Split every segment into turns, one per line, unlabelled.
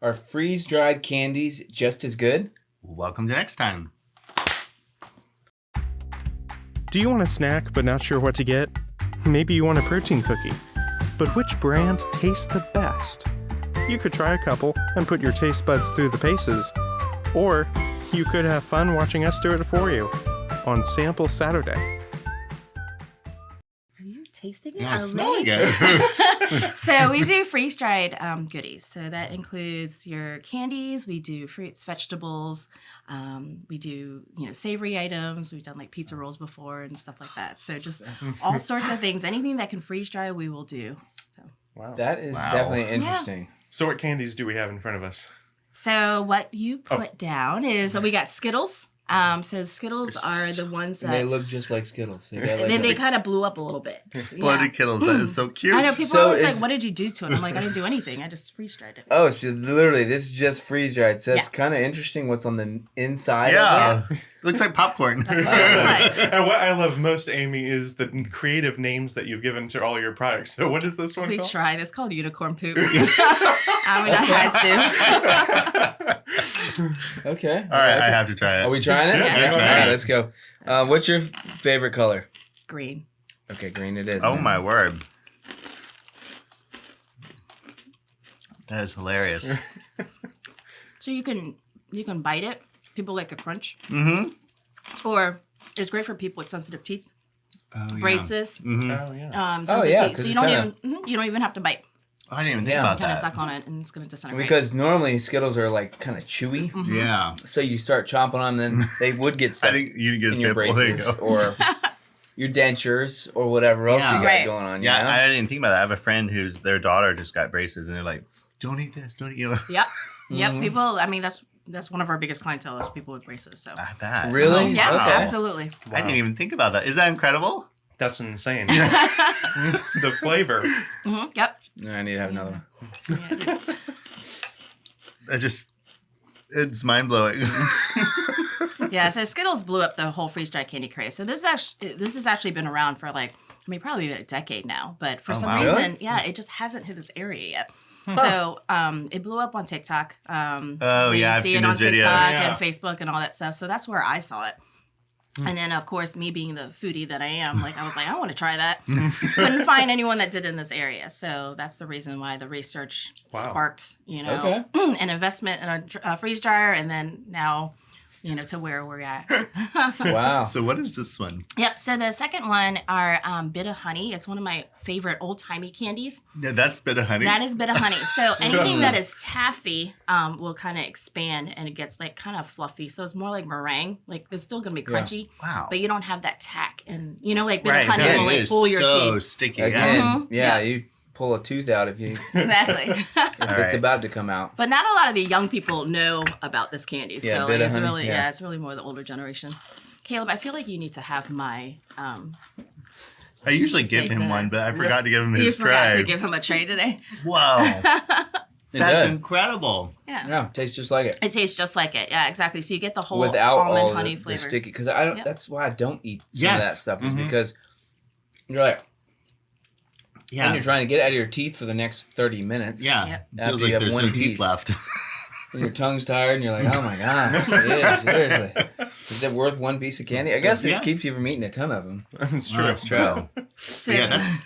Are freeze-dried candies just as good?
Welcome to next time.
Do you want a snack but not sure what to get? Maybe you want a protein cookie. But which brand tastes the best? You could try a couple and put your taste buds through the paces. Or you could have fun watching us do it for you on Sample Saturday.
Are you tasting it?
Yeah, I'm
already?
smelling it.
So we do freeze-dried goodies. So that includes your candies. We do fruits, vegetables. We do, savory items. We've done like pizza rolls before and stuff like that. So just all sorts of things. Anything that can freeze-dry, we will do. So.
Wow.
That is definitely interesting.
So what candies do we have in front of us?
So what you put down is we got Skittles. So Skittles are the ones that...
They look just like Skittles.
They kind of blew up a little bit.
Exploded Kittles. That is so cute.
I know, people are always like, what did you do to it? I'm like, I didn't do anything. I just freeze-dried it.
Oh, so literally, this is just freeze-dried. So it's kind of interesting what's on the inside of it.
Looks like popcorn.
That's what it looks like.
And what I love most, Amy, is the creative names that you've given to all your products. So what is this one
We
called?
tried. It's called unicorn poop. I had to.
Okay.
All right, I have to try it.
Are we trying it?
Yeah.
All right, let's go. What's your favorite color?
Green.
Okay, green it is.
Oh my word. That is hilarious.
So you can bite it. People like a crunch.
Mm-hmm.
Or it's great for people with sensitive teeth.
Oh,
Braces.
Mm-hmm.
Oh, yeah.
Sensitive teeth.
'cause
So you
it's
don't even have to bite.
I didn't even think
Yeah.
about
Kind of
that.
suck on it and it's going to disintegrate.
Because normally Skittles are like kind of chewy.
Mm-hmm.
Yeah.
So you start chomping on them, then they would get stuck
I think you get
in your
sample. There you
braces
go.
or your dentures or whatever else
Yeah.
you got
Right.
going on.
Yeah,
you know?
I didn't think about that. I have a friend whose their daughter just got braces, and they're like, "Don't eat this, don't eat."
Yep.
Mhm.
People, I mean, that's one of our biggest clientele is people with braces. So.
I bet.
Really?
Yeah,
Okay.
absolutely.
I didn't even think about that. Is that incredible?
That's insane. The flavor.
Mm-hmm. Yep.
No, I need to have another one.
Yeah.
It's mind blowing.
Yeah, so Skittles blew up the whole freeze-dried candy craze. So this has actually been around for probably a decade now. But for some
wow.
reason, it just hasn't hit this area yet. So it blew up on TikTok.
Oh,
so you
I've
see
seen
it on
those videos.
TikTok
Yeah.
and Facebook and all that stuff. So that's where I saw it. And then, of course, me being the foodie that I am, I was like, I want to try that. Couldn't find anyone that did in this area. So that's the reason why the research sparked, an investment in a freeze dryer. And then now, to where we're at.
Wow.
So what is this one?
Yep. So the second one are Bit of Honey. It's one of my favorite old-timey candies.
Yeah, that's Bit of Honey.
That is Bit of Honey. So anything that is taffy will kind of expand and it gets kind of fluffy. So it's more like meringue. It's still going to be crunchy.
Wow.
But you don't have that tack. And, Bit of Honey
that
will
is
pull your
so
teeth.
sticky.
Again,
Yeah.
you pull a tooth out if
Exactly.
it's about to come out.
But not a lot of the young people know about this candy.
Yeah,
So
Bit of
it's
Honey,
really,
yeah.
it's really more the older generation. Caleb, I feel like you need to have my...
I usually give
Take
him
that.
one, but I forgot to give him
you
his
forgot
tray.
to give him a tray today.
Whoa.
It
That's
does.
incredible.
Yeah.
Yeah, tastes just like it.
It tastes just like it. Yeah, exactly. So you get the whole
Without
almond
all
honey
the
flavor.
sticky, because I don't.
Yep.
That's why I don't eat some
Yes.
of that stuff. Is
Mhm.
because you're like,
Yeah.
and you're trying to get it out of your teeth for the next 30 minutes.
Yeah.
Yep.
Feels
After
like
you have
there's
one
no teeth
piece.
left.
And your tongue's tired, and you're like, oh my god, yeah, seriously, is it worth one piece of candy? I guess
Yeah.
it keeps you from eating a ton of them.
It's true.
That's true.
So,
Yeah,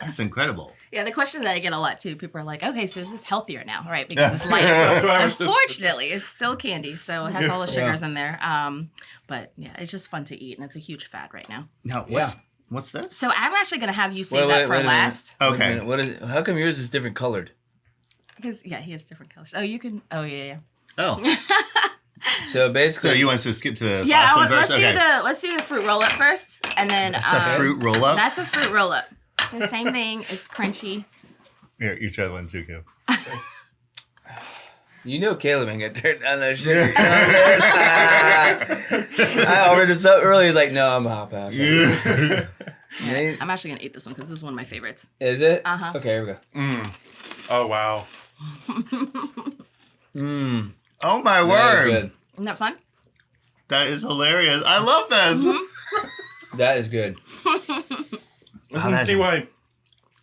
that's incredible.
yeah, the question that I get a lot too, people are like, okay, so is this healthier now, right? Because it's lighter.
I was just-
Unfortunately, it's still candy, so it has all the sugars in there. But yeah, it's just fun to eat, and it's a huge fad right now.
Now, what's this?
So I'm actually going to have you save
Wait,
that for
wait a minute.
last.
Wait a
Okay.
minute, what is it? How come yours is different colored?
Because, yeah, he has different colors. Oh, you can, oh, yeah.
Oh.
So basically,
So you want us to skip to the
Yeah,
last one
let's
first?
let's do the fruit roll-up first, and then...
It's a fruit roll-up?
That's a fruit roll-up. So same thing, it's crunchy.
Here, you try one too, Kim.
you know Caleb ain't gonna turn down that shit. I ordered it so early. He's like, no, I'm a hot pass. Yeah.
I'm actually going to eat this one because this is one of my favorites.
Is it?
Uh-huh.
Okay, here we go.
Oh, wow.
Mmm.
Oh my
That is
word.
good.
Isn't that fun?
That is hilarious. I love this.
That is good.
Listen, see what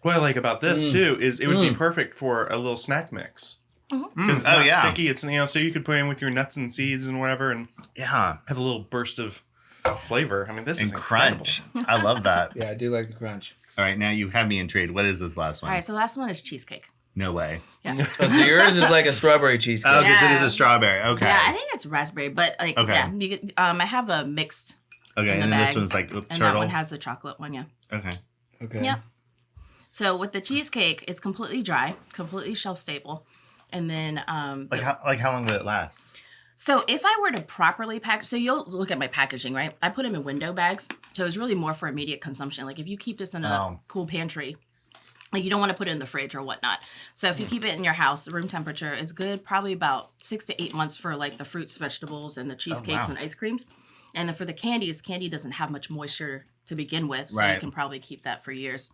I like about this too is it would be
Mm.
perfect for a little snack mix. Because it's not sticky. It's so you could put in with your nuts and seeds and whatever, and have a little burst of flavor. I mean, this is
crunch. I love that.
Yeah, I do like the crunch.
All right, now you have me intrigued. What is this last one?
All right, so the last one is cheesecake.
No way.
Yeah.
So yours is like a strawberry cheesecake.
Oh, because it is a strawberry. Okay.
Yeah, I think it's raspberry, but like you could, I have a mixed.
Okay,
in the
and
bag,
this one's like turtle.
And that one has the chocolate one. Yeah.
Okay.
Yep. So with the cheesecake, it's completely dry, completely shelf stable, and then
how long would it last?
So if I were to properly pack, so you'll look at my packaging, right? I put them in window bags, so it's really more for immediate consumption. Like if you keep this in a cool pantry, like you don't want to put it in the fridge or whatnot. So if you keep it in your house, room temperature, it's good probably about 6 to 8 months for like the fruits, vegetables, and the cheesecakes and ice creams. And then for the candies, candy doesn't have much moisture to begin with, so you can probably keep that for years.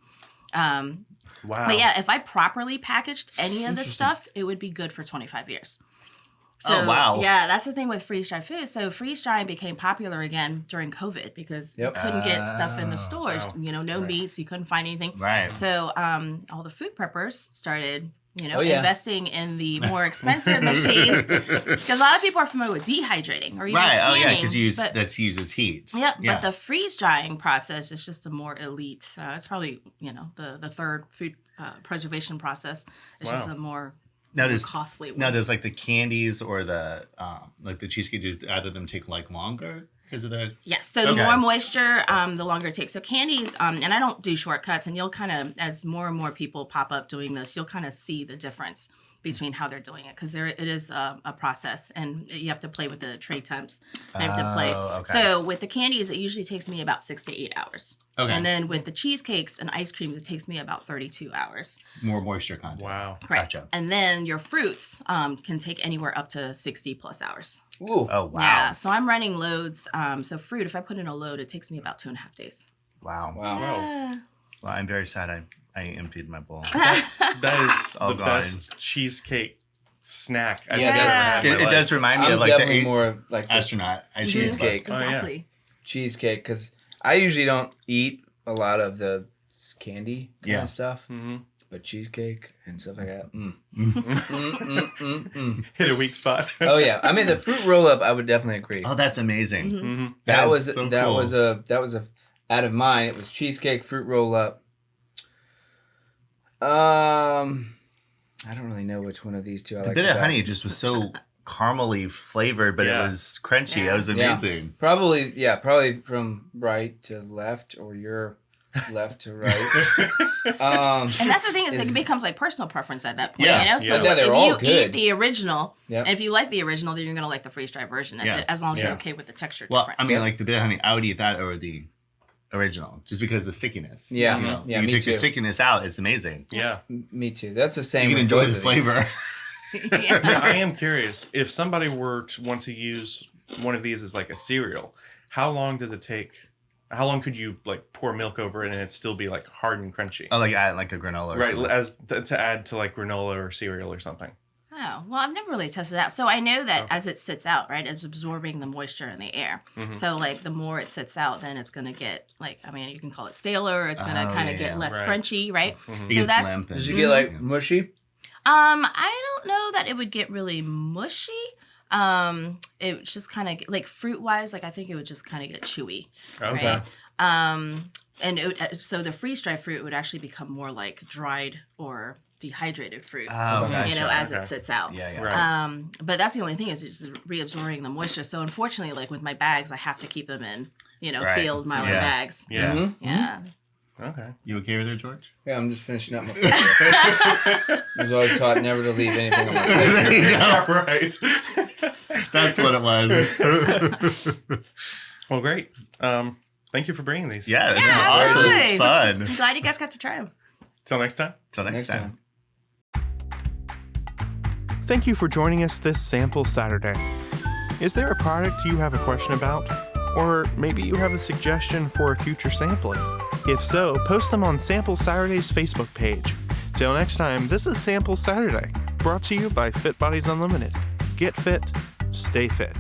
Wow. But yeah, if I properly packaged any of this stuff, it would be good for 25 years. So, yeah, that's the thing with freeze-dried food. So freeze-drying became popular again during COVID because you couldn't get stuff in the stores. No meats, you couldn't find anything.
Right.
So all the food preppers started, investing in the more expensive machines because a lot of people are familiar with dehydrating or even canning.
Because that uses heat.
Yep, but the freeze-drying process is just a more elite. It's probably the third food preservation process. It's just a more costly one.
Now, does like the candies or the like the cheesecake, do either of them take like longer because of the?
Yes. So the more moisture, the longer it takes. So candies, and I don't do shortcuts, and you'll kind of, as more and more people pop up doing this, you'll kind of see the difference between how they're doing it because it is a process, and you have to play with the tray temps. You have to play.
Okay.
So with the candies, it usually takes me about 6 to 8 hours.
Okay.
And then with the cheesecakes and ice creams, it takes me about 32 hours.
More moisture content.
Wow.
Correct.
Gotcha.
And then your fruits can take anywhere up to 60 plus hours.
Ooh.
Oh, wow.
Yeah. So I'm running loads. So fruit, if I put in a load, it takes me about 2.5 days.
Wow.
Yeah.
Well, I'm very sad I emptied my bowl.
That is the best cheesecake snack I've ever had in my life.
It does remind me of like
definitely more of like the
astronaut
cheesecake.
Exactly.
Cheesecake, because I usually don't eat a lot of the candy kind of stuff.
Mm-hmm.
But cheesecake and stuff like that.
Hit a weak spot.
Oh yeah, I mean the fruit roll up. I would definitely agree.
Oh, that's amazing.
Mm-hmm.
That was
so
that
cool.
was a out of mine. It was cheesecake, fruit roll up. I don't really know which one of these two I like.
The bit
the
of honey
best.
just was so caramely flavored, but it was crunchy.
Yeah.
That was amazing.
Probably from right to left or your left to right.
And that's the thing is it becomes like personal preference at that point.
Yeah.
So
Yeah, they're all
if you
good.
eat the original,
Yep.
and if you like the original, then you're gonna like the freeze-dried version. As long as you're okay with the texture difference.
I mean, like the bit of honey, I would eat that over the original just because of the stickiness.
Yeah.
You know,
Yeah,
you
me
take
too.
the stickiness out, it's amazing.
Yeah.
Me too. That's the same.
You can
with
enjoy
both
the
of
flavor.
Now, I am curious if somebody were to want to use one of these as like a cereal. How long does it take? How long could you like pour milk over it and it'd still be like hard and crunchy?
Oh, like add like a granola. Or
Right,
something.
as to add to like granola or cereal or something.
Oh, well, I've never really tested it out. So I know that as it sits out, right, it's absorbing the moisture in the air.
Mm-hmm.
So, like, the more it sits out, then it's going to get, like, I mean, you can call it staler, or it's going to kind of get less crunchy, right?
Mm-hmm.
It
So
gets
that's,
limp and-
Does it get like mushy?
I don't know that it would get really mushy. It just kind of, like, fruit-wise, like, I think it would just kind of get chewy,
Okay.
right? So the freeze-dried fruit would actually become more like dried or dehydrated fruit,
Oh, gotcha.
as it sits out.
Yeah, yeah.
Right.
But that's the only thing is it's just reabsorbing the moisture. So unfortunately, like with my bags, I have to keep them in,
Right.
sealed mylar
Yeah.
bags.
Yeah.
Mm-hmm.
Yeah.
Okay.
You okay with it, George?
Yeah, I'm just finishing up my food. I was always taught never to leave anything on my plate.
There you go.
Yeah, right.
That's what it was.
Well, great. Thank you for bringing these.
Yeah, this
Yeah,
is awesome.
absolutely.
It's fun.
I'm glad you guys got to try them.
Till next time.
Till next time.
Thank you for joining us this Sample Saturday. Is there a product you have a question about? Or maybe you have a suggestion for a future sampling? If so, post them on Sample Saturday's Facebook page. Till next time, this is Sample Saturday, brought to you by Fit Bodies Unlimited. Get fit, stay fit.